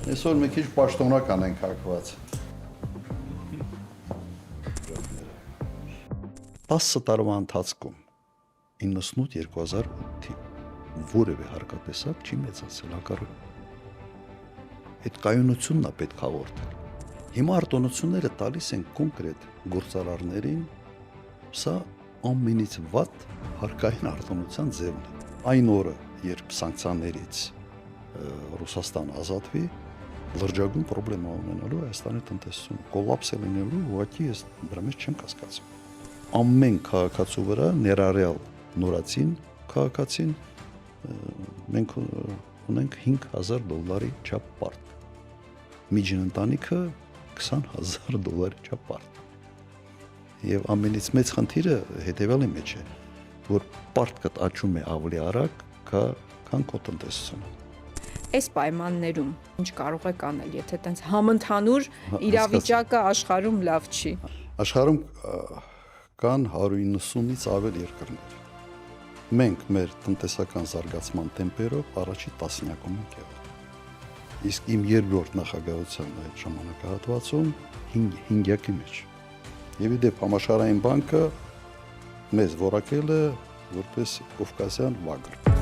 Այսօր մի քիչ պաշտոնական ենք հակված։ 10 տարվա ընթացքում 98-2008-ի որևէ հարկատեսակ չի մեծացել հակառակ։ Այդ կայունությունն է պետք հաղորդել։ Հիմա արտոնությունները տալիս են կոնկրետ գործարարներին, սա ամենից վատ հարկային արտոնության ձևն է։ Այն օրը, երբ սանկցիաներից Ռուսաստան ազատվի, լրջագույն պրոբլեմա ունենալու Հայաստանի տնտեսությունը, կոլապս է լինելու, ուղղակի ես դրա մեջ չեմ կասկածում։ Ամեն քաղաքացու վրա ներառյալ նորացին քաղաքացին մենք ունենք $5,000 չափ պարտ։ Միջին ընտանիքը $20,000 չափ պարտ։ Եվ ամենից մեծ խնդիրը հետևյալի մեջ է, որ պարտքդ աճում է ավելի արագ, քան քո տնտեսությունը։ Այս պայմաններում ինչ կարող եք անել, եթե տենց համընդհանուր իրավիճակը աշխարհում լավ չի։ Աշխարհում կան 190-ից ավել երկրներ։ Մենք մեր տնտեսական զարգացման տեմպերով առաջի տասնյակում ենք եղել։ Իսկ իմ երկրորդ նախագահության այդ ժամանակահատվածում 5-յակի մեջ։ Եվ ի դեպ համաշխարհային բանկը մեզ որակել է որպես կովկասյան վագր։